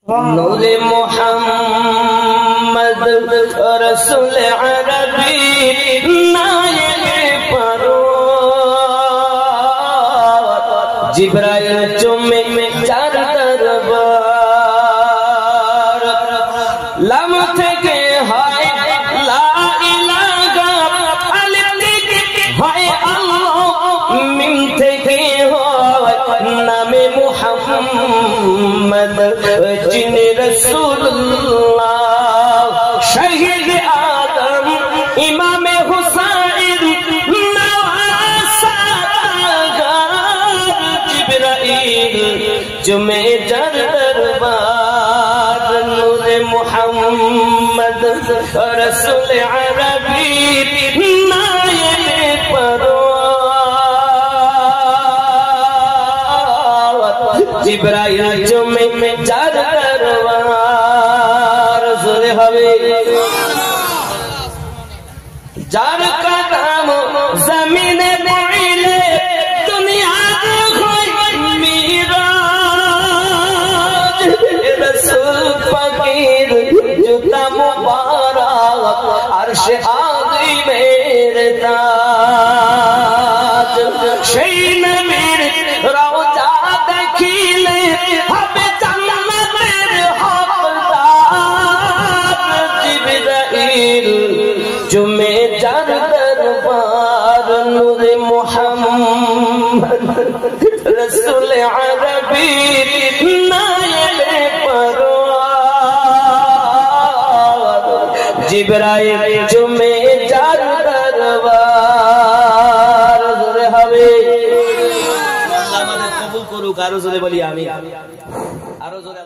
नूरे मोहम्मद रसूल अरबी नाये परो जिब्राइल चुमे चार दरबार लम থেকে হয় লা ইলাহা ইল্লাল্লাহ হয় আল্লাহ মিম থেকে হয় নামে মুহাম্মদ जिने रसूलुल्लाह शहीद आदम इमाम हुसैन नवासा जिब्राइल जुमे जर दरबार नूरे मुहम्मद रसूल अरबी नाये परो जिब्राइल जुमे जर दरबार सुरे हवे जार का नाम जमीने मुइले दुनिया खोई मीराज रसूल फकीर जुता मुबारक अर्श आगे मेरे ताज शै नबीर रोजा देखिले हमें जन्नतेर हकदार जिब्राइल जुमे जर दरबार नूरे मुहम्मद रसूल अरबी नाये परवार जिब्राइल जुमे जर दरबार জোরে হবে আল্লাহ আমাদের কবুল করুক আরো জোরে বলি আমিন আরো জোরে